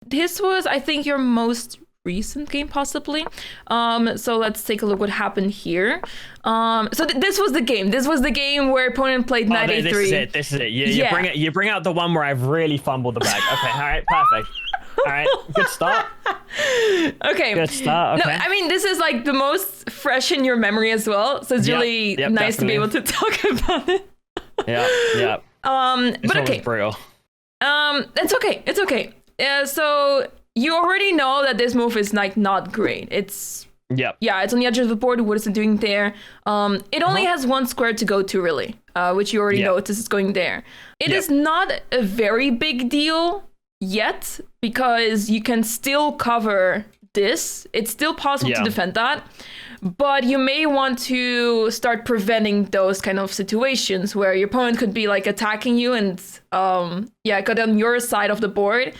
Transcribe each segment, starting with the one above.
this was, I think, your most recent game possibly. So let's take a look what happened here. So this was the game. This was the game where opponent played knight a3. This is it. You bring out the one where I've really fumbled the bag. Okay, all right, perfect. All right, good start. Okay. Good start. Okay. No, I mean, this is like the most fresh in your memory as well. So it's really nice to be able to talk about it. Yeah. But okay. Brutal. It's okay. It's okay. So you already know that this move is like not great. It's it's on the edge of the board. What is it doing there? It only has one square to go to, really, which you already notice is going there. It is not a very big deal yet, because you can still cover this. It's still possible to defend that, but you may want to start preventing those kind of situations where your opponent could be like attacking you and got on your side of the board,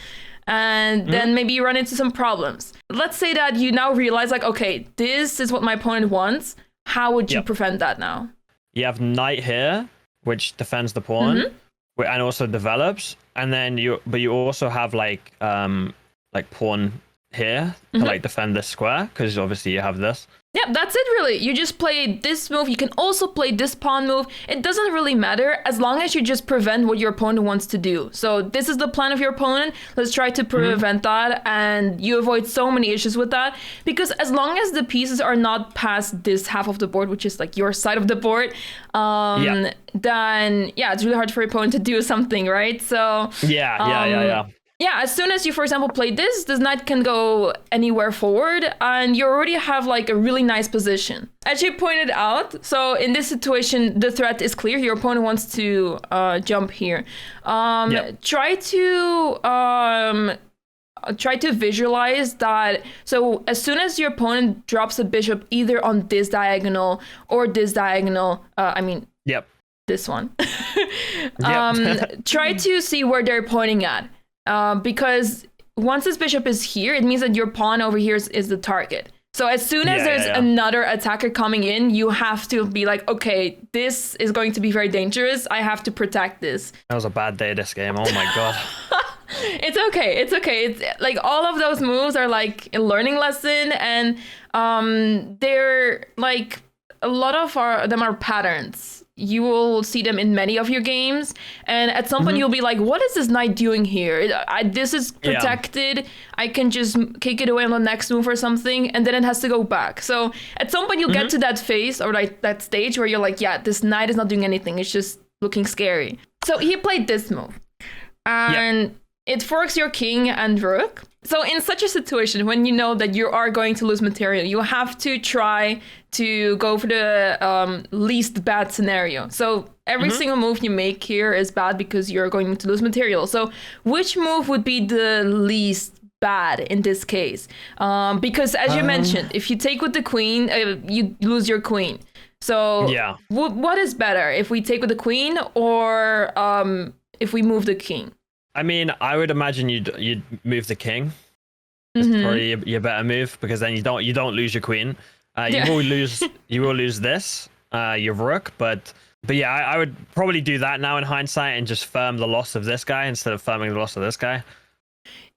and then maybe you run into some problems. Let's say that you now realize, like, okay, this is what my opponent wants. How would you prevent that now? You have knight here, which defends the pawn, and also develops, and then you also have like pawn here to like defend this square, because obviously you have this. Yeah, that's it really. You just play this move. You can also play this pawn move. It doesn't really matter as long as you just prevent what your opponent wants to do. So this is the plan of your opponent. Let's try to prevent that, and you avoid so many issues with that, because as long as the pieces are not past this half of the board, which is like your side of the board, then it's really hard for your opponent to do something, right? So yeah, as soon as you, for example, play this knight can go anywhere forward, and you already have like a really nice position. As you pointed out, so in this situation, the threat is clear. Your opponent wants to jump here. Try to visualize that. So as soon as your opponent drops a bishop either on this diagonal or this diagonal, this one, try to see where they're pointing at. Because once this bishop is here, it means that your pawn over here is the target. So as soon as there's another attacker coming in, you have to be like, okay, this is going to be very dangerous. I have to protect this. That was a bad day, this game. Oh my god. It's okay. It's like all of those moves are like a learning lesson, and they're like a lot of them are patterns. You will see them in many of your games, and at some point you'll be like, what is this knight doing here? This is protected. I can just kick it away on the next move or something, and then it has to go back. So at some point you'll get to that phase, or like that stage where you're like, yeah, this knight is not doing anything. It's just looking scary. So he played this move, and it forks your king and rook. So in such a situation, when you know that you are going to lose material, you have to try to go for the least bad scenario. So every single move you make here is bad because you're going to lose material. So which move would be the least bad in this case? Because as you mentioned, if you take with the queen, you lose your queen. So what is better, if we take with the queen or if we move the king? I mean, I would imagine you'd move the king. It's probably your better move, because then you don't lose your queen. You will lose this, your rook, but yeah, I would probably do that now in hindsight and just firm the loss of this guy instead of firming the loss of this guy.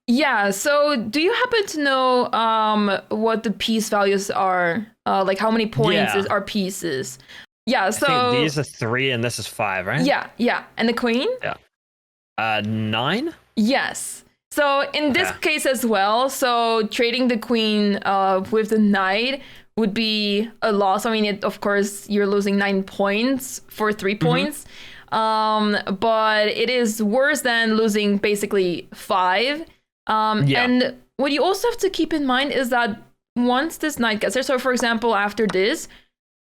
Yeah. So do you happen to know what the piece values are? Like how many points are pieces? Yeah. So I think these are 3 and this is 5, right? Yeah. And the queen? Yeah. 9? Yes. So in this case as well, so trading the queen with the knight would be a loss. I mean, of course, you're losing 9 points for 3 points. But it is worse than losing basically 5. And what you also have to keep in mind is that once this knight gets there, so for example, after this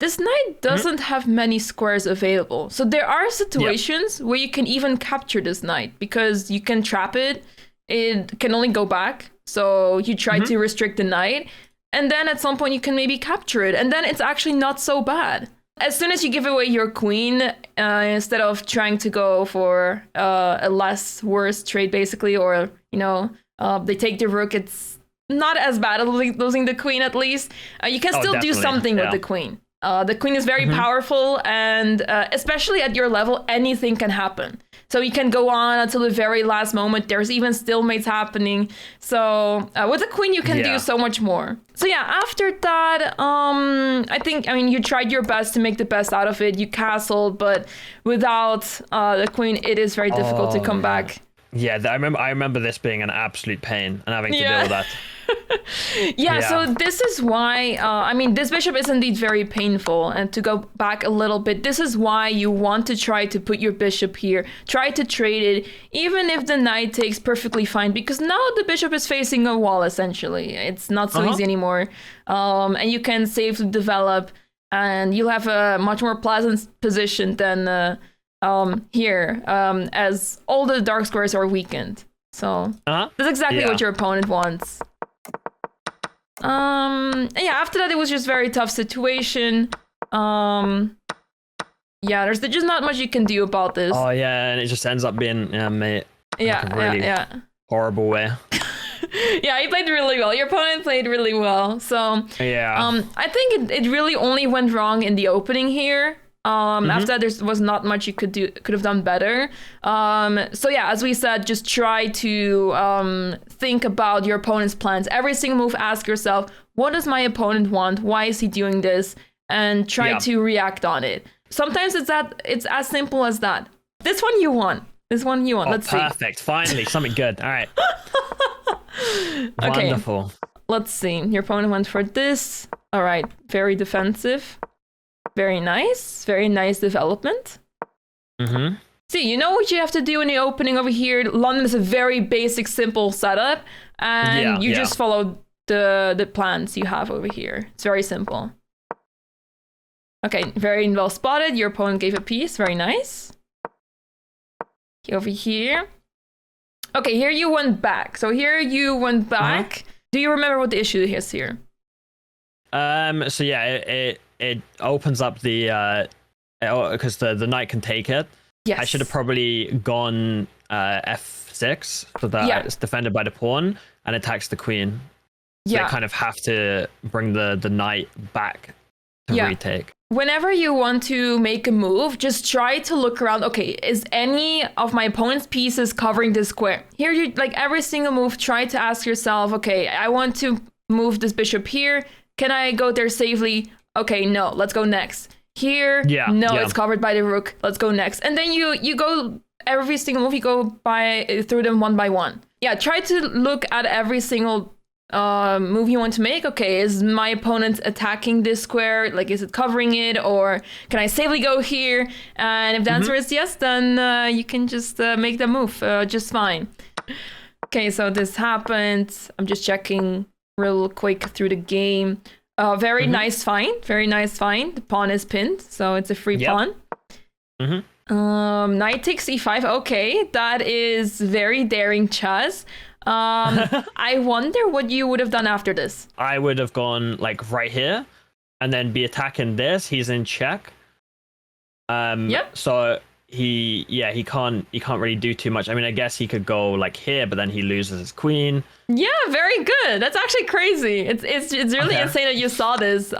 knight doesn't have many squares available. So there are situations where you can even capture this knight because you can trap it. It can only go back. So you try to restrict the knight. And then at some point you can maybe capture it. And then it's actually not so bad. As soon as you give away your queen, instead of trying to go for a less worse trade, basically, or, they take the rook, it's not as bad as losing the queen, at least. You can still do something with the queen. The queen is very powerful, and especially at your level, anything can happen. So you can go on until the very last moment. There's even stalemates happening. So with the queen, you can do so much more. So yeah, after that, I mean, you tried your best to make the best out of it. You castled, but without the queen, it is very difficult to come back. Yeah, I remember this being an absolute pain and having to deal with that. So this is why, I mean, this bishop is indeed very painful. And to go back a little bit, this is why you want to try to put your bishop here. Try to trade it, even if the knight takes perfectly fine, because now the bishop is facing a wall, essentially. It's not so easy anymore. And you can safely develop, and you'll have a much more pleasant position than here, as all the dark squares are weakened. So that's exactly what your opponent wants. And yeah, after that, it was just very tough situation. Yeah, there's just not much you can do about this. Oh yeah, and it just ends up being mate. Like a really horrible way. Yeah, he played really well. Your opponent played really well. So I think it really only went wrong in the opening here. After that, there was not much you could have done better. So yeah, as we said, just try to think about your opponent's plans. Every single move, ask yourself, what does my opponent want? Why is he doing this? And try to react on it. Sometimes it's as simple as that. This one you won. Let's see. Perfect. Finally, something good. All right. Okay. Wonderful. Let's see. Your opponent went for this. All right. Very defensive. Very nice development. See, you know what you have to do in the opening over here. London is a very basic, simple setup, and you just follow the plans you have over here. It's very simple. Okay, very well spotted. Your opponent gave a piece. Very nice. Over here. Okay, here you went back. So here you went back. Do you remember what the issue is here? So yeah, it opens up the because the knight can take it. Yes. I should have probably gone f6 so that it's defended by the pawn and attacks the queen. So they kind of have to bring the knight back to retake. Whenever you want to make a move, just try to look around. Okay, is any of my opponent's pieces covering this square? Here, you like every single move, try to ask yourself, okay, I want to move this bishop here. Can I go there safely? Okay, no, let's go next. Here, it's covered by the rook. Let's go next. And then you go every single move, you go through them one by one. Yeah, try to look at every single move you want to make. Okay, is my opponent attacking this square? Like, is it covering it? Or can I safely go here? And if the answer is yes, then you can just make the move just fine. Okay, so this happened. I'm just checking real quick through the game. Very nice find. Very nice find. The pawn is pinned, so it's a free pawn. Knight takes e5. Okay, that is very daring chess. I wonder what you would have done after this. I would have gone like right here, and then be attacking this. He's in check. So he can't really do too much. I mean, I guess he could go like here, but then he loses his queen. Yeah, very good. That's actually crazy. It's really insane that you saw this.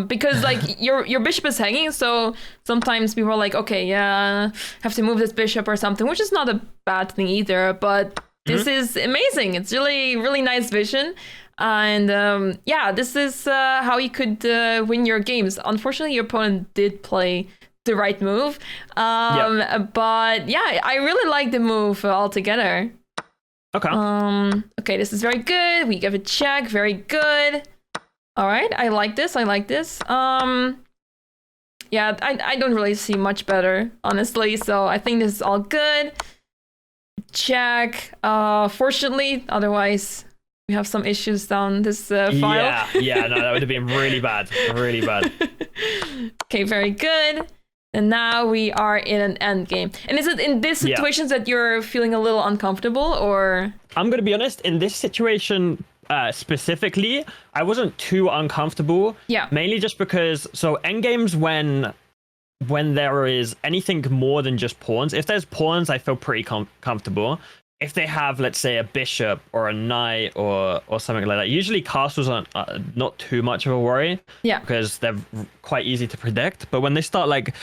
Because like your bishop is hanging, so sometimes people are like, okay, have to move this bishop or something, which is not a bad thing either. But this is amazing. It's really, really nice vision. And this is how you could win your games. Unfortunately, your opponent did play the right move. But yeah, I really like the move altogether. Okay. Okay, this is very good. We give a check. Very good. All right, I like this. Yeah, I don't really see much better, honestly. So I think this is all good. Check. Fortunately, otherwise we have some issues down this file. Yeah, no, that would have been really bad. Really bad. Okay, very good. And now we are in an end game. And is it in these situations that you're feeling a little uncomfortable, or? I'm going to be honest, in this situation specifically, I wasn't too uncomfortable. Yeah. Mainly just because, so endgames when there is anything more than just pawns, if there's pawns, I feel pretty comfortable. if they have, let's say, a bishop or a knight or something like that, usually castles are not too much of a worry. Yeah. Because they're quite easy to predict. But when they start like,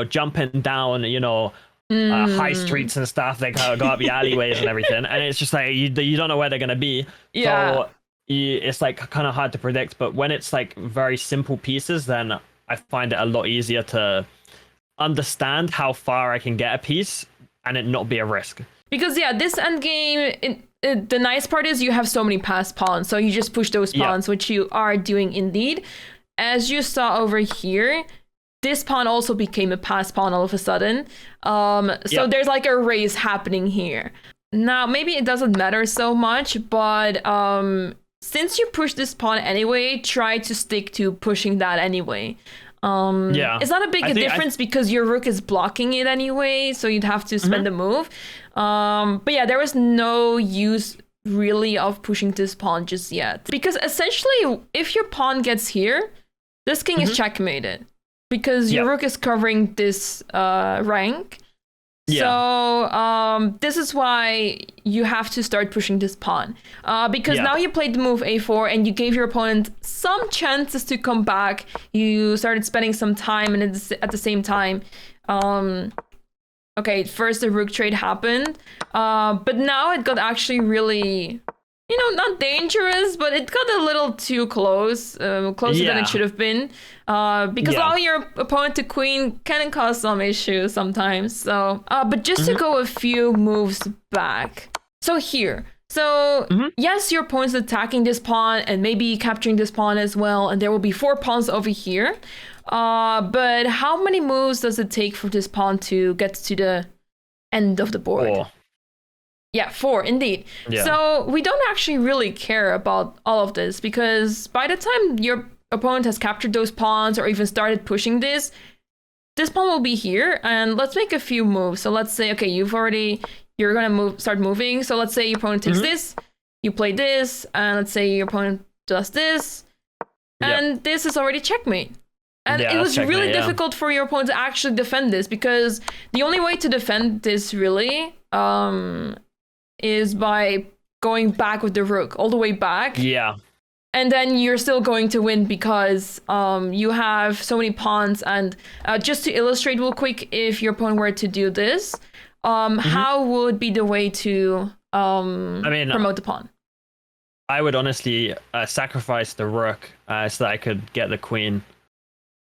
jumping down, high streets and stuff, they kind of go up the alleyways and everything, and it's just like you don't know where they're gonna be. Yeah. So it's like kind of hard to predict. But when it's like very simple pieces, then I find it a lot easier to understand how far I can get a piece and it not be a risk. Because this endgame, the nice part is you have so many passed pawns, so you just push those pawns, which you are doing indeed. As you saw over here, this pawn also became a passed pawn all of a sudden. So there's like a race happening here. Now, maybe it doesn't matter so much, but since you push this pawn anyway, try to stick to pushing that anyway. It's not a big difference because your rook is blocking it anyway, so you'd have to spend a move. But there was no use really of pushing this pawn just yet. Because essentially, if your pawn gets here, this king is checkmated. Because your rook is covering this rank. So this is why you have to start pushing this pawn. Because now you played the move a4 and you gave your opponent some chances to come back. You started spending some time, and at the same time, first the rook trade happened. But now it got actually really, not dangerous, but it got a little too close, closer than it should have been. Because allowing your opponent to queen can cause some issues sometimes. So, but just to go a few moves back. So here. So, yes, your opponent's attacking this pawn and maybe capturing this pawn as well. And there will be 4 pawns over here. But how many moves does it take for this pawn to get to the end of the board? 4. Yeah, 4, indeed. Yeah. So we don't actually really care about all of this because by the time your opponent has captured those pawns or even started pushing this pawn will be here. And let's make a few moves. So let's say, okay, you're gonna start moving. So let's say your opponent takes this, you play this, and let's say your opponent does this, and this is already checkmate. And it was really difficult for your opponent to actually defend this because the only way to defend this really is by going back with the rook all the way back. Yeah. And then you're still going to win because you have so many pawns. And just to illustrate real quick, if your opponent were to do this, how would be the way to promote the pawn? I would honestly sacrifice the rook so that I could get the queen.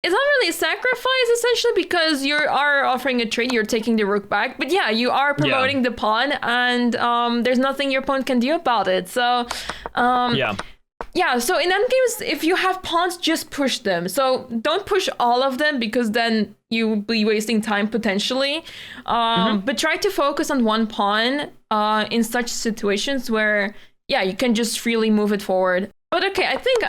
It's not really a sacrifice, essentially, because you are offering a trade. You're taking the rook back. But you are promoting the pawn, and there's nothing your opponent can do about it. So, so in endgames, if you have pawns, just push them. So don't push all of them, because then you'll be wasting time, potentially. But try to focus on one pawn in such situations where, you can just freely move it forward. But okay, I think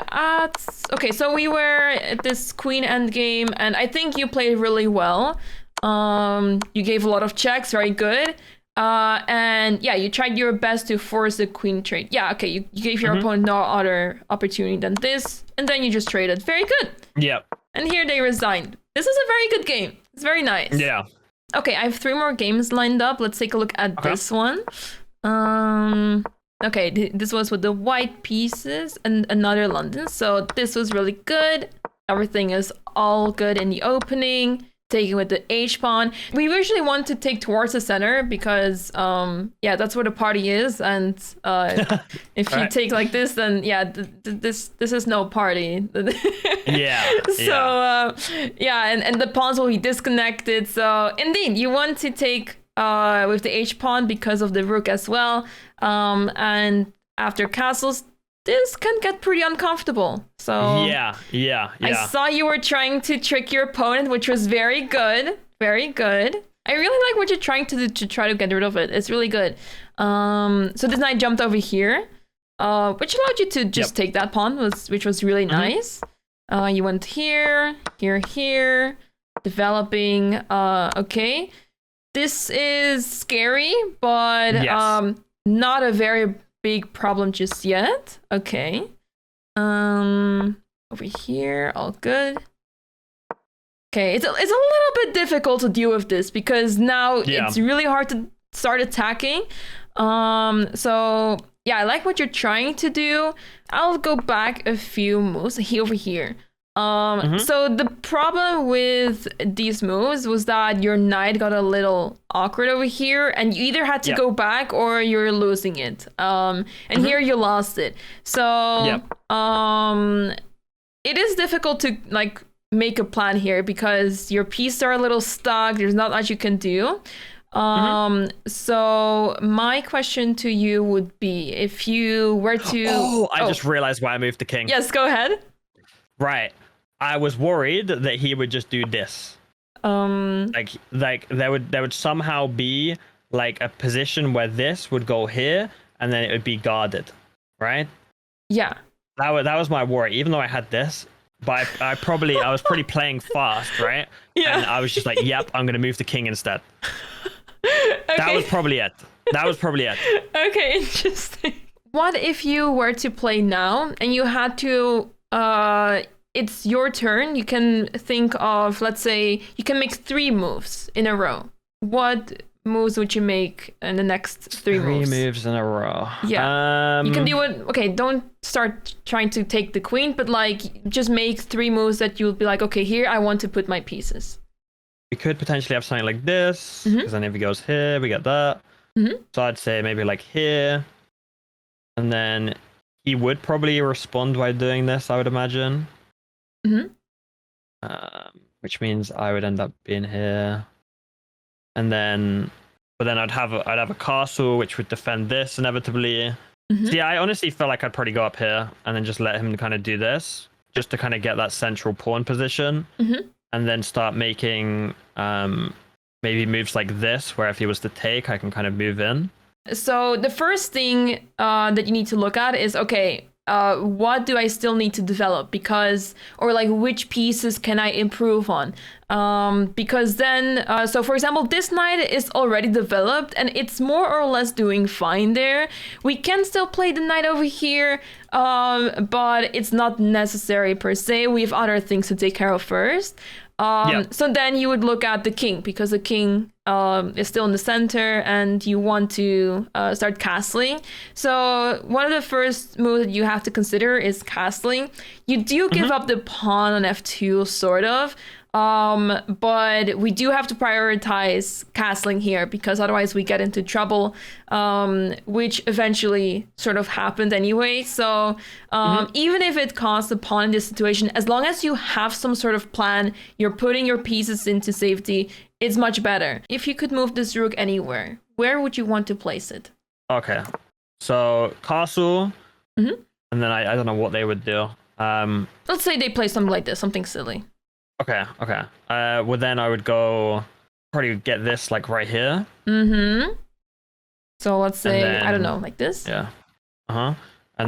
so we were at this queen endgame, and I think you played really well. You gave a lot of checks, very good. And you tried your best to force the queen trade. You gave your opponent no other opportunity than this, and then you just traded. Very good. Yeah. And here they resigned. This is a very good game. It's very nice. Yeah. Okay, I have 3 more games lined up. Let's take a look at this one. Okay, this was with the white pieces and another London. So this was really good. Everything is all good in the opening. Taking with the H pawn. We usually want to take towards the center because, that's where the party is. And if you take like this, then this is no party. So and the pawns will be disconnected. So indeed, you want to take with the H pawn because of the rook as well. And after castles, this can get pretty uncomfortable. So I saw you were trying to trick your opponent, which was very good. Very good. I really like what you're trying to do to try to get rid of it. It's really good. So this knight jumped over here, which allowed you to just take that pawn, which was really nice. You went here, here, developing. Okay. This is scary, but not a very big problem just yet. Okay. Over here, all good. Okay, it's a little bit difficult to deal with this because now it's really hard to start attacking. So yeah, I like what you're trying to do. I'll go back a few moves over here. So the problem with these moves was that your knight got a little awkward over here, and you either had to go back or you're losing it. And here you lost it. So it is difficult to like make a plan here because your pieces are a little stuck. There's not much you can do. So my question to you would be, if you were to I just realized why I moved the king. Yes, go ahead. Right. I was worried that he would just do this. Like there would somehow be like a position where this would go here and then it would be guarded, right? Yeah. That was my worry. Even though I had this, but I was pretty playing fast, right? Yeah. And I was just like, yep, I'm gonna move the king instead. Okay. That was probably it. Okay, interesting. What if you were to play now and you had to it's your turn. You can think of, let's say, you can make 3 moves in a row. What moves would you make in the next 3 moves? 3 moves in a row. Yeah. You can do it. Okay, don't start trying to take the queen, but like just make 3 moves that you'll be like, okay, here I want to put my pieces. We could potentially have something like this, because then if he goes here, we get that. So I'd say maybe like here, and then he would probably respond by doing this, I would imagine. Which means I would end up being here, and then, but then I'd have a castle which would defend this inevitably. So yeah, I honestly feel like I'd probably go up here and then just let him kind of do this, just to kind of get that central pawn position, and then start making maybe moves like this, where if he was to take, I can kind of move in. So the first thing that you need to look at is, okay, what do I still need to develop? Because, or like which pieces can I improve on? Because then, so for example, this knight is already developed and it's more or less doing fine there. We can still play the knight over here, but it's not necessary per se. We have other things to take care of first. So then you would look at the king, because the king is still in the center and you want to start castling. So one of the first moves that you have to consider is castling. You do give up the pawn on f2, sort of. But we do have to prioritize castling here, because otherwise we get into trouble, which eventually sort of happened anyway. So even if it costs a pawn in this situation, as long as you have some sort of plan, you're putting your pieces into safety, it's much better. If you could move this rook anywhere, where would you want to place it? Okay, so castle, and then I don't know what they would do. Let's say they play something like this, something silly. Okay. Well, then I would go probably get this like right here. So let's say, then, I don't know, like this. Yeah. And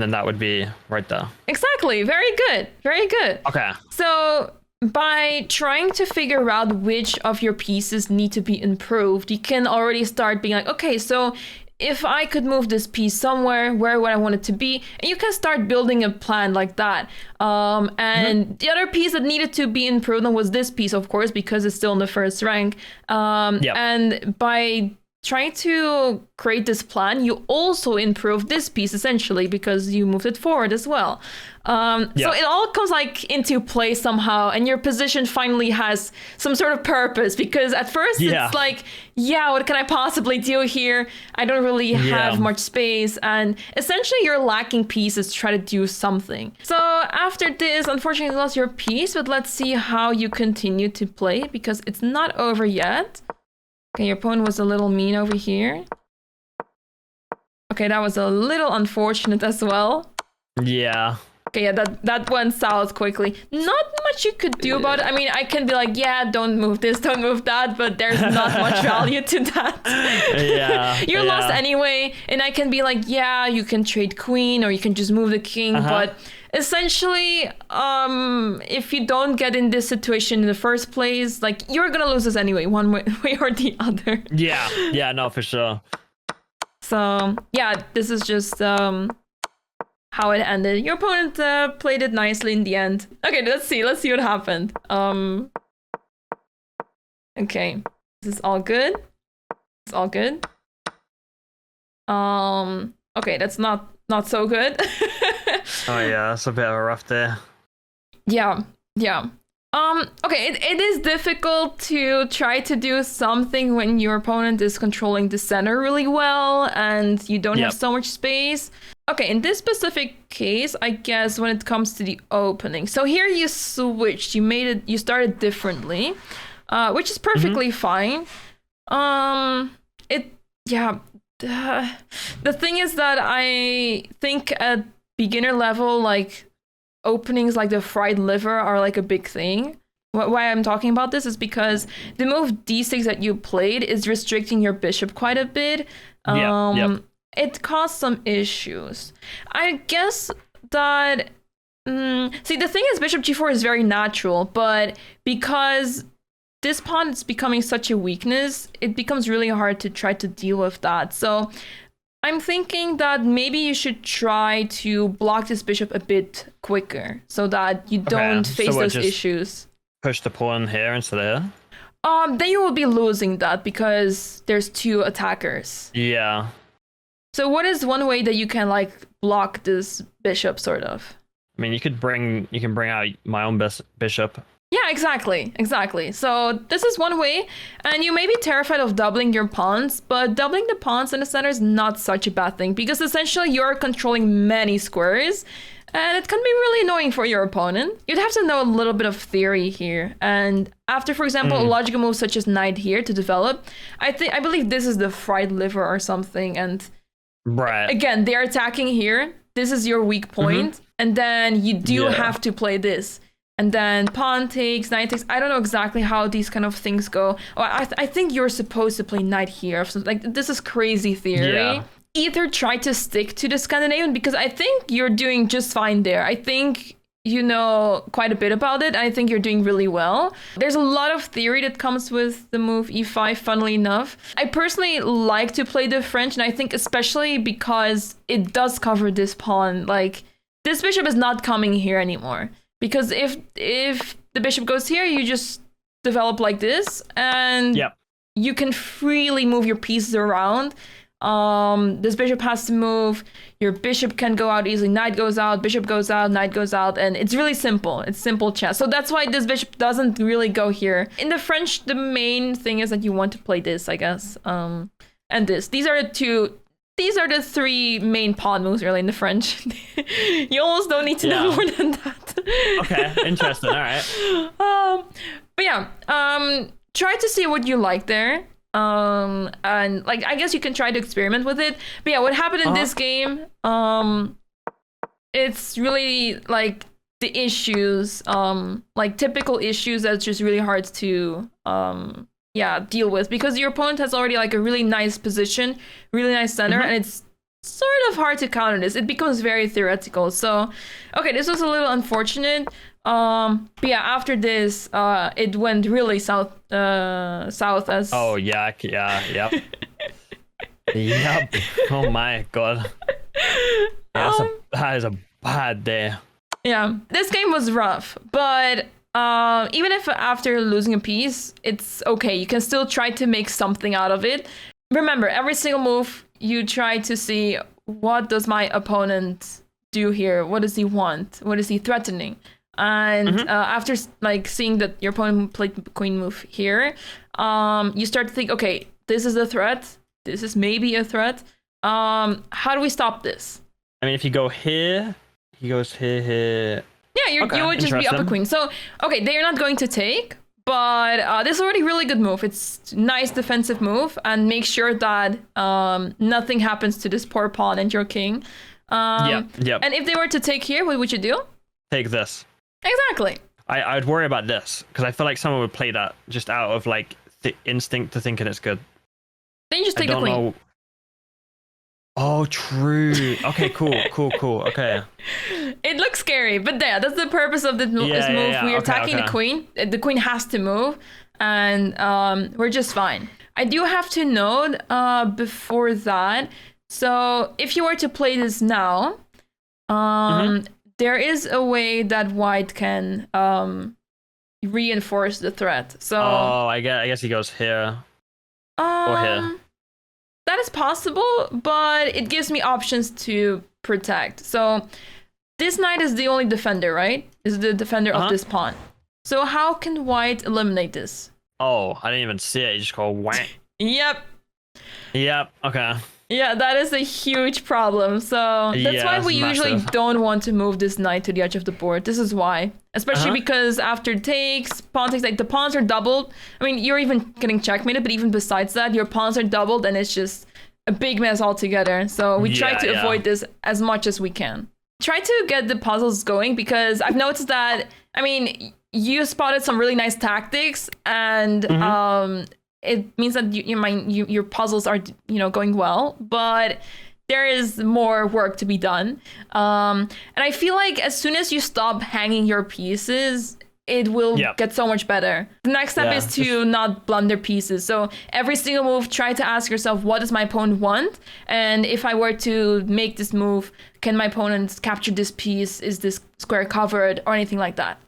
then that would be right there. Exactly. Very good. Very good. Okay. So by trying to figure out which of your pieces need to be improved, you can already start being like, okay, so if I could move this piece somewhere, where would I want it to be? And you can start building a plan like that. And the other piece that needed to be improved on was this piece, of course, because it's still in the first rank. And by trying to create this plan, you also improve this piece essentially, because you moved it forward as well. So it all comes like into play somehow, and your position finally has some sort of purpose, because at first it's like, what can I possibly do here? I don't really have much space, and essentially you're lacking pieces to try to do something. So after this, unfortunately you lost your piece, but let's see how you continue to play, because it's not over yet. Okay, your pawn was a little mean over here. Okay, that was a little unfortunate as well. Yeah. Okay, yeah, that went south quickly. Not much you could do about it. I mean, I can be like, don't move this, don't move that, but there's not much value to that. You're lost anyway, and I can be like, you can trade queen, or you can just move the king, but essentially, if you don't get in this situation in the first place, like, you're gonna lose this anyway, one way or the other. Yeah, no, for sure. So, this is just how it ended. Your opponent played it nicely in the end. Okay, let's see what happened. Okay, this is all good. It's all good. Okay, that's not so good. Oh yeah, that's a bit of a rough day. Yeah, yeah. Okay, it is difficult to try to do something when your opponent is controlling the center really well and you don't have so much space. Okay, in this specific case, I guess when it comes to the opening. So here you switched, you started differently, which is perfectly fine. The thing is that I think at beginner level, like, openings like the fried liver are like a big thing. Why I'm talking about this is because the move d6 that you played is restricting your bishop quite a bit. It caused some issues. I guess that see, the thing is, bishop g4 is very natural, but because this pawn is becoming such a weakness, it becomes really hard to try to deal with that. So I'm thinking that maybe you should try to block this bishop a bit quicker so that you don't face those issues. Push the pawn here instead of here? Then you will be losing that because there's two attackers. Yeah. So what is one way that you can like block this bishop, sort of? I mean, you can bring out my own bishop. Yeah, exactly. So this is one way, and you may be terrified of doubling your pawns, but doubling the pawns in the center is not such a bad thing because essentially you're controlling many squares, and it can be really annoying for your opponent. You'd have to know a little bit of theory here, and after, for example, a logical move such as knight here to develop, I believe this is the fried liver or something, and again, they're attacking here. This is your weak point, and then you do have to play this. And then pawn takes, knight takes. I don't know exactly how these kind of things go. Oh, I think you're supposed to play knight here. Like, this is crazy theory. Yeah. Either try to stick to the Scandinavian, because I think you're doing just fine there. I think you know quite a bit about it. I think you're doing really well. There's a lot of theory that comes with the move e5, funnily enough. I personally like to play the French, and I think especially because it does cover this pawn. Like, this bishop is not coming here anymore. Because if the bishop goes here, you just develop like this, and you can freely move your pieces around. This bishop has to move. Your bishop can go out easily. Knight goes out, bishop goes out, knight goes out, and it's really simple. It's simple chess. So that's why this bishop doesn't really go here. In the French, the main thing is that you want to play this, I guess. And this. These are the three main pawn moves, really, in the French. You almost don't need to know more than that. Okay, interesting. All right. But yeah, try to see what you like there. And like, I guess you can try to experiment with it. But yeah, what happened in this game? It's really like the issues, like typical issues that's just really hard to deal with, because your opponent has already like a really nice position, really nice center, and it's sort of hard to counter this. It becomes very theoretical. So, okay, this was a little unfortunate. But yeah, after this, it went really south as. Oh yeah, yep. Yep. Oh my god. Yeah, that is a bad day. Yeah, this game was rough, but even if after losing a piece, it's okay. You can still try to make something out of it. Remember, every single move, you try to see, what does my opponent do here? What does he want? What is he threatening? And after like seeing that your opponent played the queen move here, you start to think, okay, this is a threat. This is maybe a threat. How do we stop this? I mean, if you go here, he goes here. Yeah, you would just be up a queen. So, okay, they're not going to take, but this is already a really good move. It's a nice defensive move, and make sure that nothing happens to this poor pawn and your king. And if they were to take here, what would you do? Take this. Exactly. I'd worry about this, because I feel like someone would play that just out of like the instinct to thinking it's good. Then you just take the queen. Know. Oh, true. Okay, cool. Okay. It looks scary, but yeah, that's the purpose of this move. We're attacking the queen. The queen has to move, and we're just fine. I do have to note before that, so if you were to play this now, there is a way that white can reinforce the threat. So I guess he goes here or here. that is possible, but it gives me options to protect. So this knight is the only defender, right? Is the defender of this pawn. So how can white eliminate this? Oh, I didn't even see it. You just go whack. Yep. Yep. Okay. Yeah, that is a huge problem. So that's why we usually don't want to move this knight to the edge of the board. This is why. Especially because after takes, pawn takes, like the pawns are doubled. I mean, you're even getting checkmated, but even besides that, your pawns are doubled and it's just a big mess altogether. So we try to avoid this as much as we can. Try to get the puzzles going because I've noticed that, I mean, you spotted some really nice tactics and it means that your puzzles are, going well, but there is more work to be done. And I feel like as soon as you stop hanging your pieces, it will get so much better. The next step is to not blunder pieces. So every single move, try to ask yourself, what does my opponent want? And if I were to make this move, can my opponent capture this piece? Is this square covered or anything like that?